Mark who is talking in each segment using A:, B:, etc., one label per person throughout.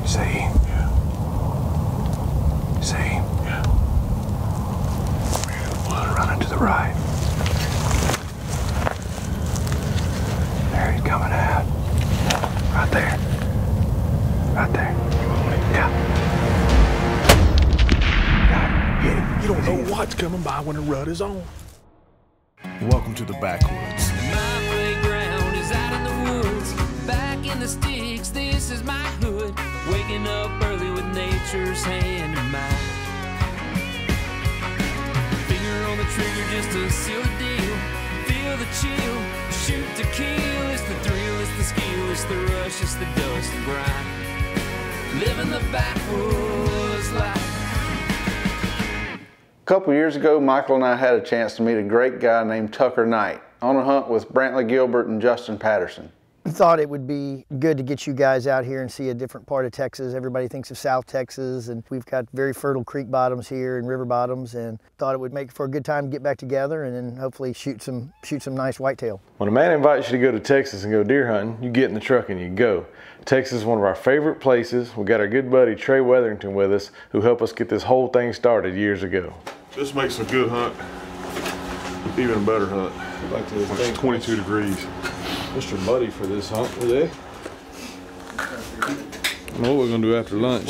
A: See? Yeah. See? Yeah. Running to the right. There he's coming out. Right there. Right there. Yeah. Hit him.
B: You don't know what's coming by when a rut is on.
C: Welcome to the Backwoods.
D: My playground is out in the woods, back in the sticks, this is my hood. Waking up early with nature's hand in mine. Finger on the trigger just to seal the deal. Feel the chill, shoot to kill. It's the thrill, it's the skill, it's the rush, it's the dust and grind. Living the backwoods life.
E: A couple years ago, Michael and I had a chance to meet a great guy named Tucker Knight on a hunt with Brantley Gilbert and Justin Patterson.
F: We thought it would be good to get you guys out here and see a different part of Texas. Everybody thinks of South Texas, and we've got very fertile creek bottoms here and river bottoms, and thought it would make for a good time to get back together and then hopefully shoot some nice whitetail.
G: When a man invites you to go to Texas and go deer hunting, you get in the truck and you go. Texas is one of our favorite places. We got our good buddy Trey Weatherington with us, who helped us get this whole thing started years ago.
B: This makes a good hunt. Even a better hunt.
G: Back to this
B: It's 22 degrees.
G: Mr. Buddy for this hunt today. I know what we're gonna do after lunch.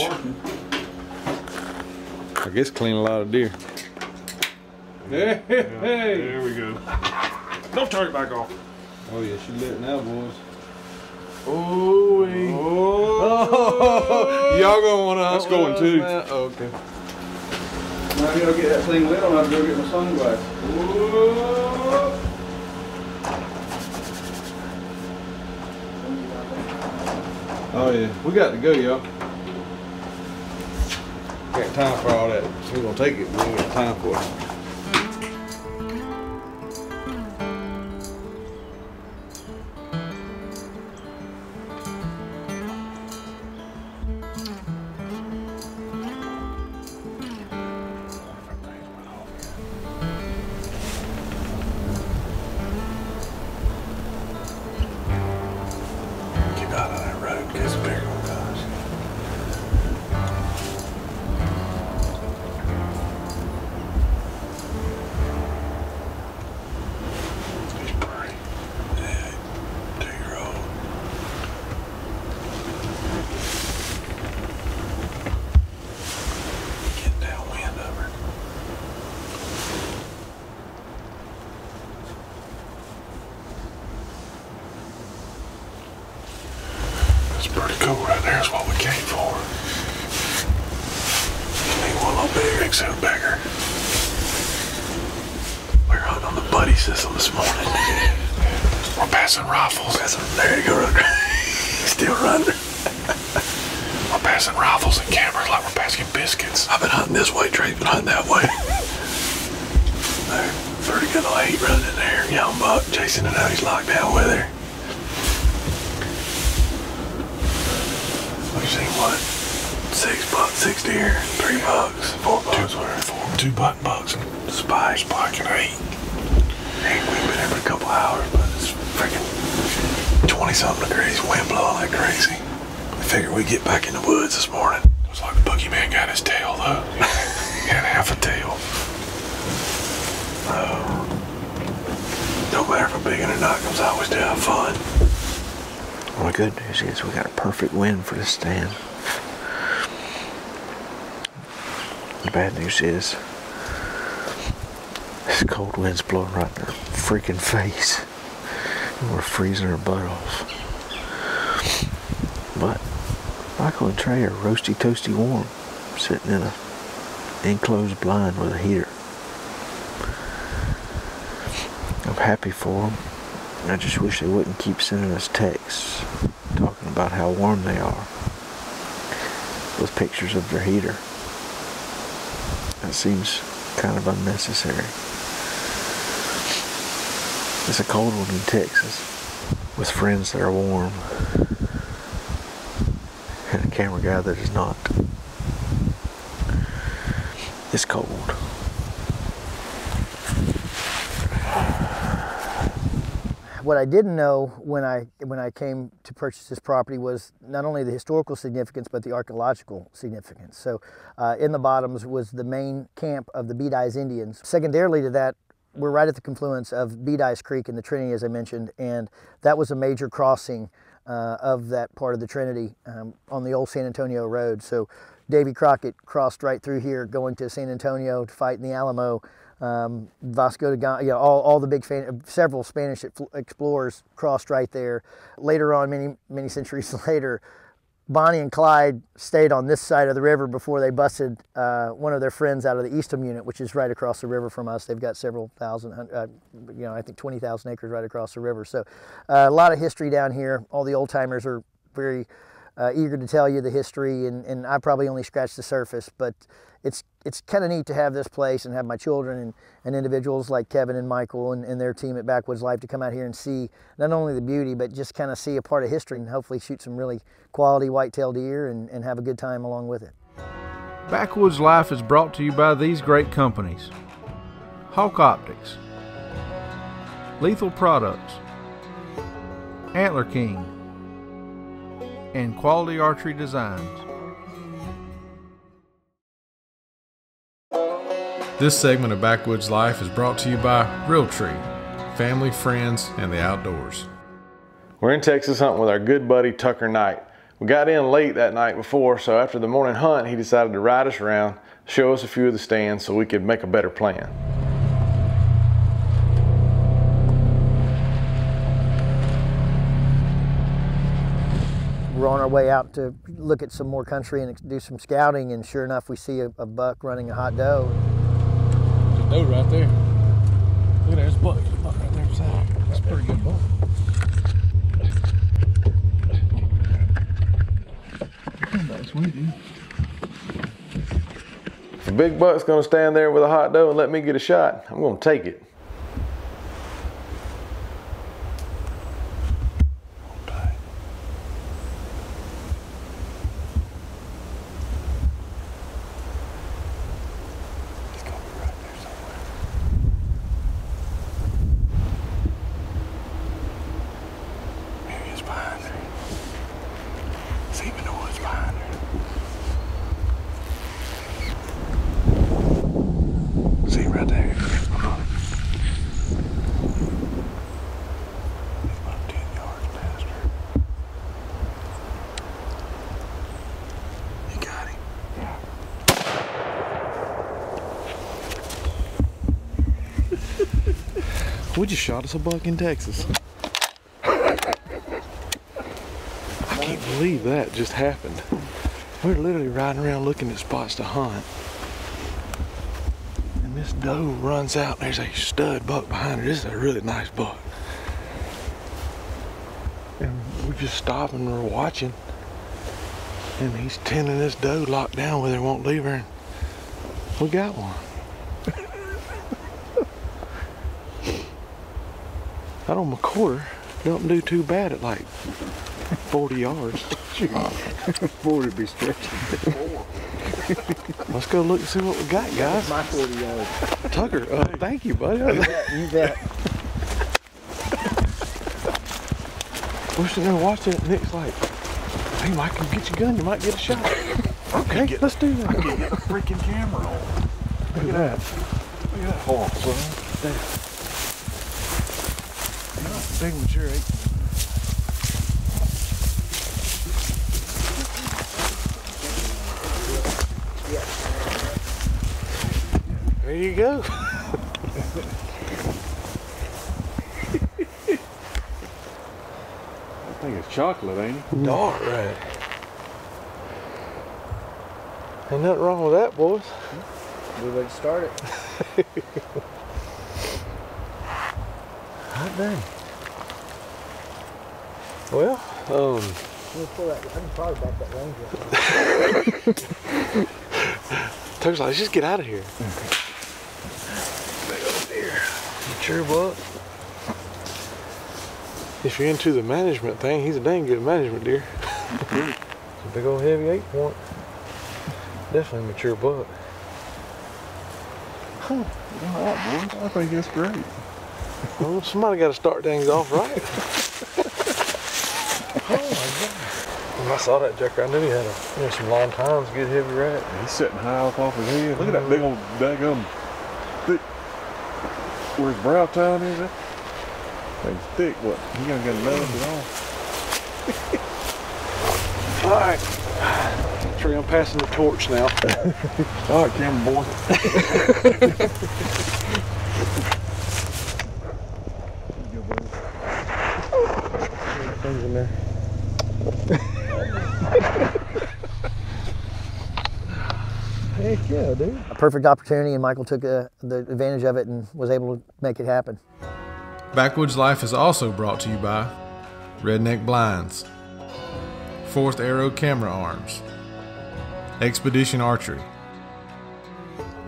G: I guess clean a lot of deer. Hey, hey, hey.
B: There we go. Don't turn it back off.
G: Oh yeah, she lit now, boys.
B: Oh,
G: Y'all gonna wanna.
B: That's going too.
G: Okay.
E: Now I gotta get that thing lit on, I have to go get my sunglasses.
G: Oh yeah, we got to go, y'all. Got time for all that. We're gonna take it, but we ain't got time for it.
A: Get out of that road, because the bigger one comes. He's pretty. Yeah, 2-year-old. Getting downwind of her. That's pretty cool right there, is what we came for. Just need one little bigger, exo bigger. We're hunting on the buddy system this morning. We're passing rifles. There you go, still running. We're passing rifles and cameras like we're passing biscuits. I've been hunting this way, Trey's been hunting that way. There, 30 gun 8 running in there, young buck chasing it out, he's locked down with her. We've seen what? 6 bucks, 6 deer, 3 bucks, 4 bucks, 2 button bucks, and spike and 8. We've been here for a couple hours, but it's freaking 20-something degrees, wind blowing like crazy. We figured we'd get back in the woods this morning. It was like the boogeyman got his tail though. He had half a tail. No matter if a big one or not comes out, we still have fun. Well, the good news is we got a perfect wind for this stand. The bad news is this cold wind's blowing right in our freaking face. And we're freezing our butt off. But Michael and Trey are roasty toasty warm, sitting in a enclosed blind with a heater. I'm happy for them. I just wish they wouldn't keep sending us texts talking about how warm they are with pictures of their heater. That seems kind of unnecessary. It's a cold one in Texas with friends that are warm and a camera guy that is not. It's cold.
F: What I didn't know when I came to purchase this property was not only the historical significance, but the archaeological significance. So in the bottoms was the main camp of the Bead Eyes Indians. Secondarily to that, we're right at the confluence of Bead Eyes Creek and the Trinity, as I mentioned, and that was a major crossing of that part of the Trinity on the old San Antonio Road. So Davy Crockett crossed right through here going to San Antonio to fight in the Alamo. Vasco da Gama, you know, all the big several Spanish explorers crossed right there. Later on, many centuries later, Bonnie and Clyde stayed on this side of the river before they busted one of their friends out of the Eastham unit, which is right across the river from us. They've got several thousand, you know, I think 20,000 acres right across the river. So a lot of history down here. All the old timers are very eager to tell you the history, and I probably only scratched the surface, but it's kind of neat to have this place and have my children and individuals like Kevin and Michael and their team at Backwoods Life to come out here and see not only the beauty, but just kind of see a part of history and hopefully shoot some really quality whitetail deer and have a good time along with it.
H: Backwoods Life is brought to you by these great companies: Hawk Optics, Lethal Products, Antler King, and Quality Archery Designs.
C: This segment of Backwoods Life is brought to you by Realtree, family, friends, and the outdoors.
G: We're in Texas hunting with our good buddy Tucker Knight. We got in late that night before, so after the morning hunt, he decided to ride us around, show us a few of the stands so we could make a better plan.
F: We're on our way out to look at some more country and do some scouting, and sure enough, we see a buck running a hot doe.
C: There's a doe right there. Look at that, there's a buck right there beside it. That's a pretty good buck. That's sweet, dude.
G: If a big buck's gonna stand there with a hot doe and let me get a shot, I'm gonna take it.
C: We just shot us a buck in Texas. I can't believe that just happened. We're literally riding around looking at spots to hunt. And this doe runs out and there's a stud buck behind her. This is a really nice buck. And we just stop and we're watching. And he's tending this doe locked down with her, won't leave her. And we got one. Out on McCorder, don't do too bad at like 40 yards.
E: 40 be stretching.
C: Let's go look and see what we got, guys.
F: My 40 yards.
C: Tucker, thank you, buddy.
F: You bet.
C: We're sitting there watching it, and Nick's like, hey, Mike, you get your gun, you might get a shot. Okay, let's do that.
A: I can get a freaking camera on.
C: Look at that.
A: Look at that hawk, son.
C: Big mature 8. There you go.
A: I think it's chocolate, ain't it?
C: Dark red. Ain't nothing wrong with that, boys.
F: We're ready to start it.
C: Hot day. Well,
F: We'll pull that, I can probably back that range up.
C: Tucker's like, let's just get out of here. Big old deer. Mature buck. If you're into the management thing, he's a dang good management deer. It's a big old heavy 8-point. Definitely a mature buck.
A: All right, boys. I think that's great.
C: Well, somebody got to start things off right. Oh my God. When I saw that Jacker, I knew he had some long times to get heavy rat.
B: He's sitting high up off his head. Look at that big old daggum thick. Where his brow tine is at? He's thick. What? He gonna get nose at all.
C: All right. Trey, I'm passing the torch now.
B: All right, Cam boy.
C: Things in there. Heck yeah, dude.
F: A perfect opportunity, and Michael took the advantage of it and was able to make it happen.
H: Backwoods Life is also brought to you by Redneck Blinds, Fourth Arrow Camera Arms, Expedition Archery,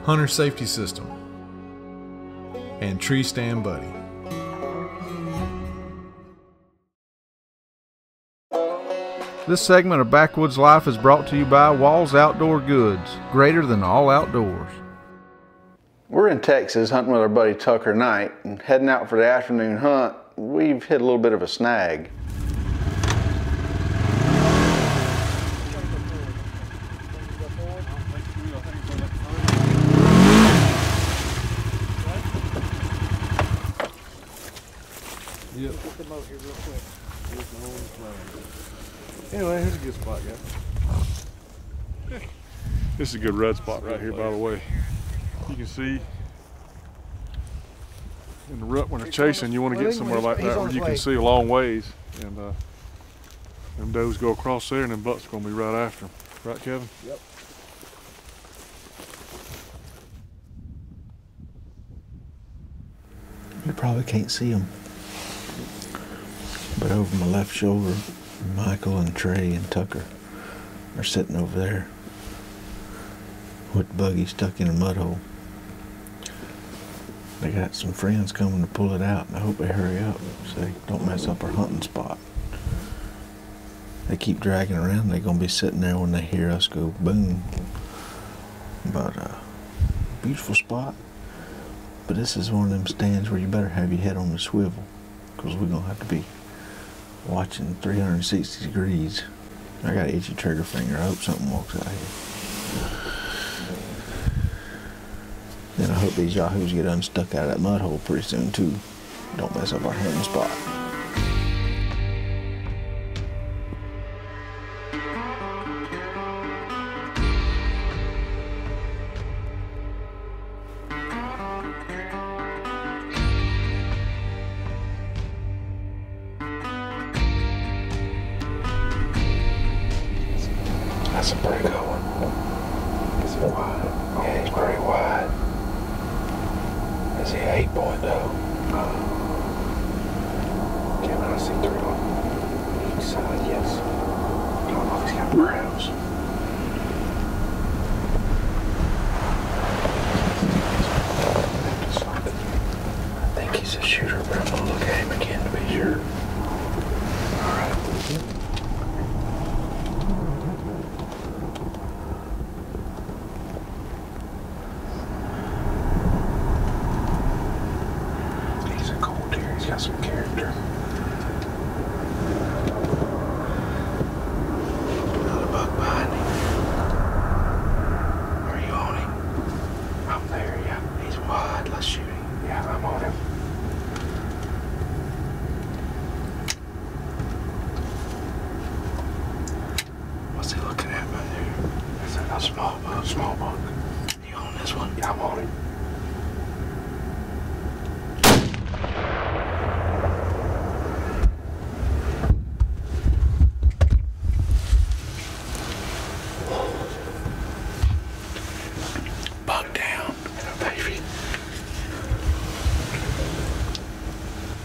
H: Hunter Safety System, and Tree Stand Buddy. This segment of Backwoods Life is brought to you by Walls Outdoor Goods, greater than all outdoors.
E: We're in Texas hunting with our buddy Tucker Knight, and heading out for the afternoon hunt, we've hit a little bit of a snag.
B: Yep. Anyway, here's a good spot, guys. This is a good rut spot right here, by the way. You can see in the rut when they're chasing, you want to get somewhere like that where you can see a long ways, and them does go across there, and them bucks are going to be right after them. Right, Kevin?
C: Yep.
A: You probably can't see them, but over my left shoulder, Michael and Trey and Tucker are sitting over there with the buggy stuck in a mud hole. They got some friends coming to pull it out, and I hope they hurry up so they don't mess up our hunting spot. They keep dragging around, they're gonna be sitting there when they hear us go boom. But beautiful spot. But this is one of them stands where you better have your head on the swivel, because we're gonna have to be watching 360 degrees. I got an itchy trigger finger. I hope something walks out here. Then I hope these yahoos get unstuck out of that mud hole pretty soon too. Don't mess up our hunting spot. That's a pretty good one. Is it wide? Yeah, he's pretty wide. Is he 8-point though? Can I see through on each side? Yes. I don't know if he's got brows. I think he's a shooter, but I'm gonna look at him again to be sure. Alright. He's got some character. Another buck behind him. Are you on him? I'm there, yeah. He's wide. Let's shoot him. Yeah, I'm on him. What's he looking at right there? That's a small buck. Small buck. You on this one? Yeah, I'm on him.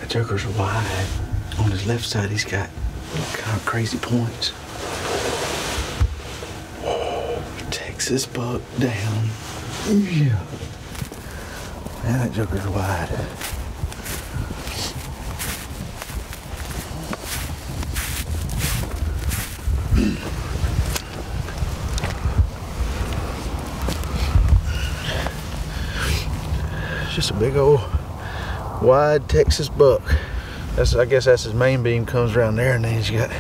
A: Joker's wide. On his left side, he's got kind of crazy points. Whoa, Texas buck down. Yeah. Man, that Joker's wide. It's just a big old
E: Wide Texas buck. I guess that's his main beam, comes around there, and then he's got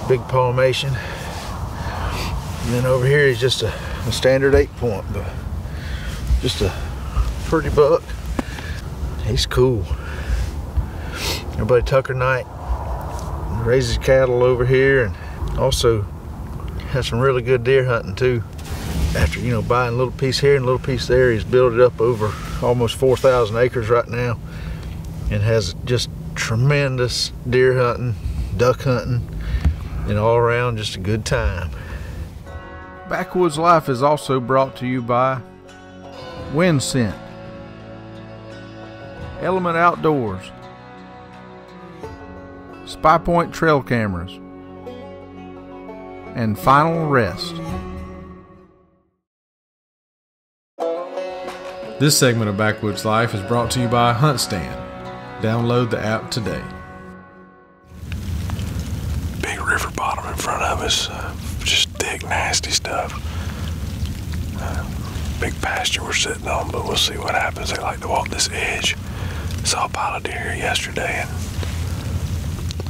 E: big palmation. And then over here he's just a standard 8-point, but just a pretty buck. He's cool. Everybody Tucker night, raises cattle over here, and also has some really good deer hunting too. After, you know, buying a little piece here and a little piece there, he's built it up over almost 4,000 acres right now, and has just tremendous deer hunting, duck hunting, and all around just a good time.
H: Backwoods Life is also brought to you by Wind Scent, Element Outdoors, Spy Point Trail Cameras, and Final Rest. This segment of Backwoods Life is brought to you by Hunt Stand. Download the app today.
A: Big river bottom in front of us, just thick, nasty stuff. Big pasture we're sitting on, but we'll see what happens. They like to walk this edge. Saw a pile of deer yesterday, and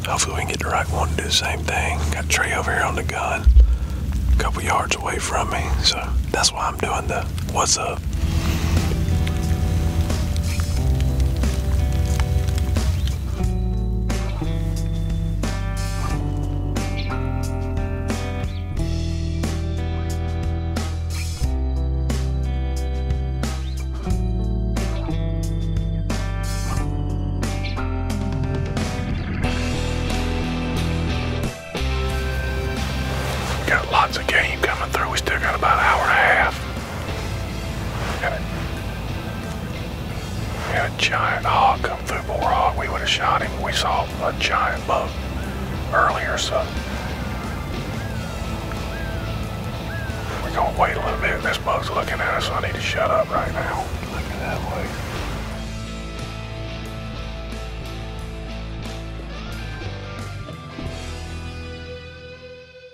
A: hopefully we can get the right one to do the same thing. Got Trey over here on the gun, a couple yards away from me, so that's why I'm doing the what's up. Got lots of game coming through. We still got about an hour and a half. We had a giant hog come through, boar hog. We would have shot him. We saw a giant buck earlier, so we're gonna wait a little bit. This buck's looking at us, so I need to shut up right now. Looking that way.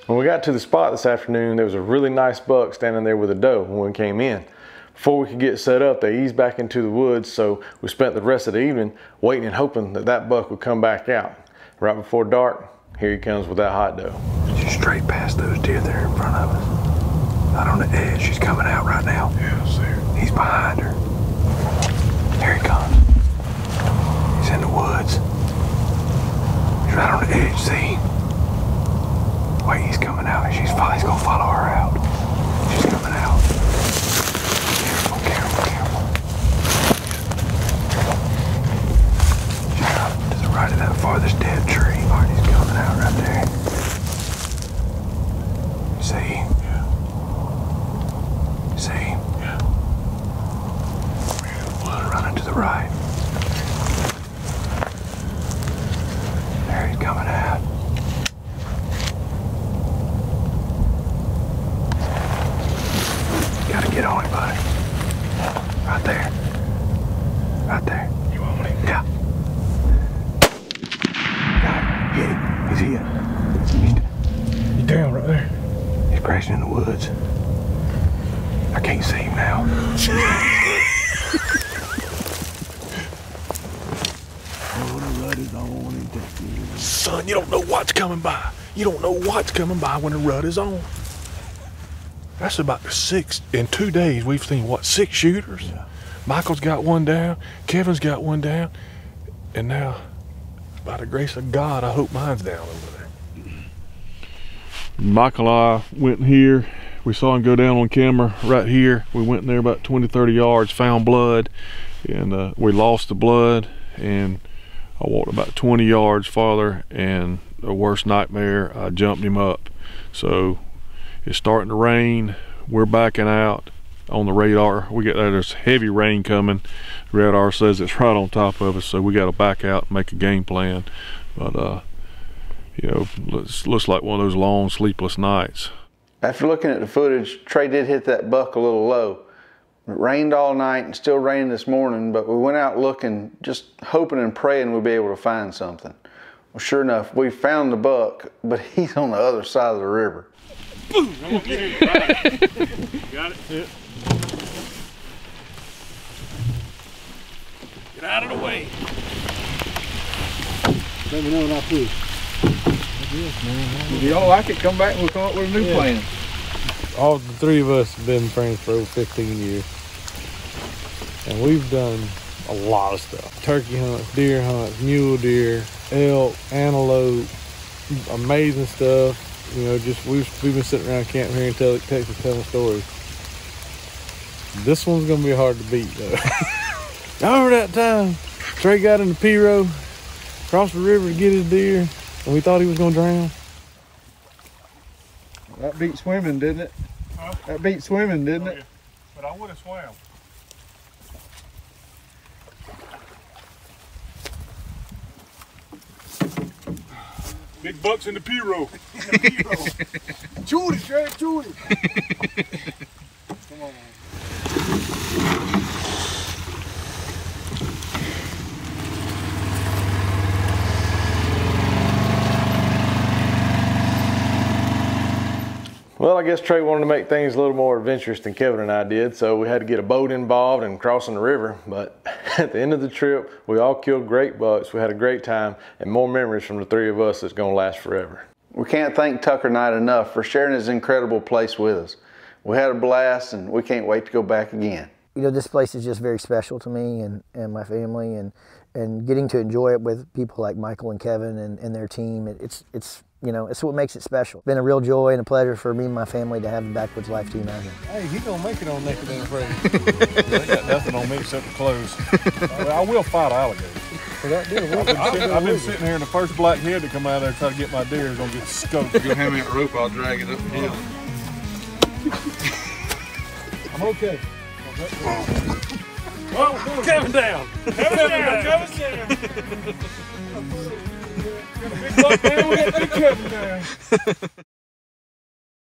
G: When we got to the spot this afternoon, there was a really nice buck standing there with a doe when we came in. Before we could get set up, they eased back into the woods, so we spent the rest of the evening waiting and hoping that that buck would come back out. Right before dark, here he comes with that hot doe.
A: She's straight past those deer there in front of us. Out on the edge, she's coming out right now. Yeah, I see her. He's behind her. Here he comes. He's in the woods. He's right on the edge, see? Wait, he's coming out. He's gonna follow her out. She's coming out. Careful, careful, careful. She's up to the right of that farthest dead tree. All right, he's coming out right there. See? Yeah. See? Yeah. Running to the right. There he's coming out. Gotta get on it, buddy. Right there. Right there. You want him? Yeah. Got him. Hit him. He's hit. He's down right there. He's crashing in the woods. I can't see him now. Oh, the rut is on in Texas. Son, you don't know what's coming by. You don't know what's coming by when the rut is on. That's about the 6th. In 2 days, we've seen, what, 6 shooters? Yeah. Michael's got one down. Kevin's got one down. And now, by the grace of God, I hope mine's down over there.
B: Michael and I went in here. We saw him go down on camera right here. We went in there about 20, 30 yards, found blood, and we lost the blood. And I walked about 20 yards farther, and the worst nightmare, I jumped him up. So it's starting to rain. We're backing out on the radar. We got there's heavy rain coming. The radar says it's right on top of us, so we got to back out and make a game plan. But you know, looks like one of those long sleepless nights.
E: After looking at the footage, Trey did hit that buck a little low. It rained all night and still rained this morning, but we went out looking, just hoping and praying we'd be able to find something. Well, sure enough, we found the buck, but he's on the other side of the river.
B: Got it? Yeah. Get out of the way.
E: Let me know when I push. If y'all like it, come back and we'll come up with a new plan.
I: All the three of us have been friends for over 15 years. And we've done a lot of stuff. Turkey hunts, deer hunts, mule deer, elk, antelope, amazing stuff. You know, just we've been sitting around camping here in Texas telling stories. This one's gonna be hard to beat though. Remember that time Trey got in the P-row, crossed the river to get his deer, and we thought he was gonna drown?
E: That beat swimming, didn't it?
B: Huh?
E: That beat swimming, didn't it?
B: But I would have swam. Big bucks in the P-row.
E: Shoot it, Trey, shoot it. Come on.
G: Well, I guess Trey wanted to make things a little more adventurous than Kevin and I did, so we had to get a boat involved and crossing the river. But at the end of the trip, we all killed great bucks. We had a great time and more memories from the three of us that's gonna last forever.
E: We can't thank Tucker Knight enough for sharing his incredible place with us. We had a blast and we can't wait to go back again.
F: You know, this place is just very special to me and my family, and getting to enjoy it with people like Michael and Kevin and their team. It's you know, it's what makes it special. It's been a real joy and a pleasure for me and my family to have the Backwoods Life team out here.
I: Hey, he gonna make it on Naked and Afraid. They got nothing on me except for clothes. I will fight alligators. I've been sitting here, and the first blackhead to come out of there and try to get my deer is gonna get scoped.
E: If you'll hand me that rope, I'll drag it up the hill.
I: I'm okay. Whoa, Kevin down. Kevin down. Big buck down, we got big Kevin down.